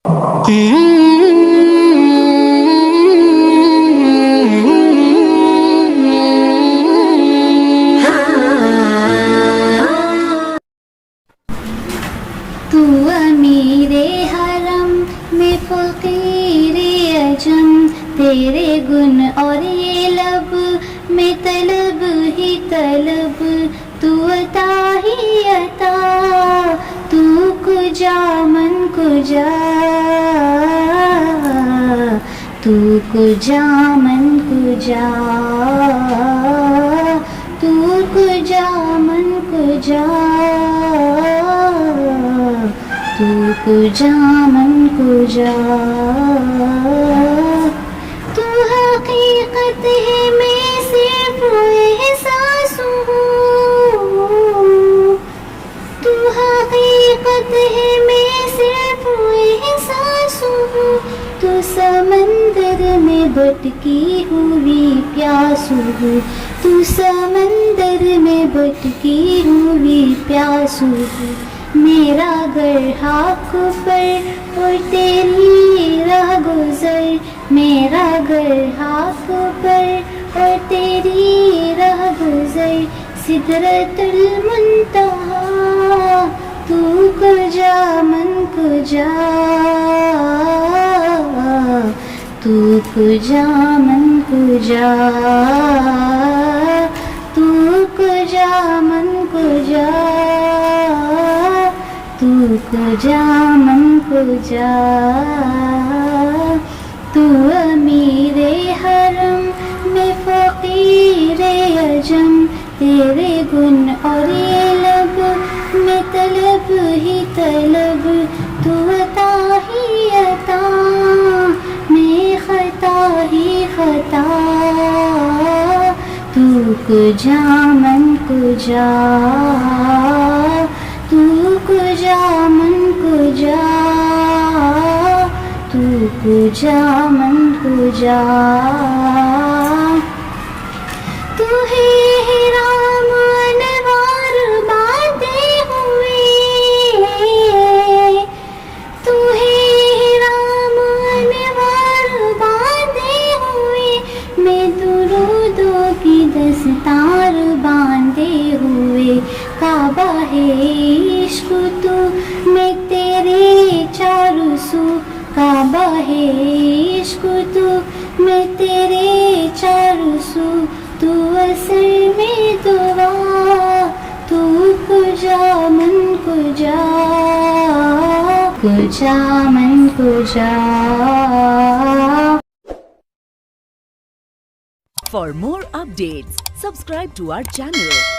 تو امیر حرم میں فقیر عجم، تیرے گن اور یہ لب میں طلب ہی طلب، تو عطا ہی عطا، تو کجا من کجا، تو کجا من کجا، تو کجا من کجا، تو کجا من کجا، تو حقیقت ہے میں صرف احساس ہوں، تو حقیقت ہے میں صرف احساس ہوں، تو سمندر میں بھٹکی ہوئی پیاس ہوں، تو سمندر میں بھٹکی ہوئی پیاس ہوں، میرا گھر حق پر اور تیری راہ گزر، میرا گھر حق پر اور تیری راہ گزر، سدرۃ المنتہا، تو کجا من کجا، تو کجا من کجا، تو کجا من کجا، تو کجا من کجا، تو امیر حرم میں فقیر عجم، تیرے گن اور یہ لب میں طلب ہی طلب، تو عطا ہی عطا، میں خطا ہی خطا، تو کجا من کجا، تو کجا من کجا، تو کجا من کجا، تو ہے رام انوار باندھے ہوئے، تو ہے رام انوار باندھے ہوئے، میں درودوں کی دستار باندھے ہوئے، کعبہ ہے عشق تو میں تیرے چاروں سو، کعبہ ہے عشق تو میں تیرے چاروں سو، تو اثر میں دعا، تو کجا من کجا، کجا من کجا. For more updates, subscribe to our channel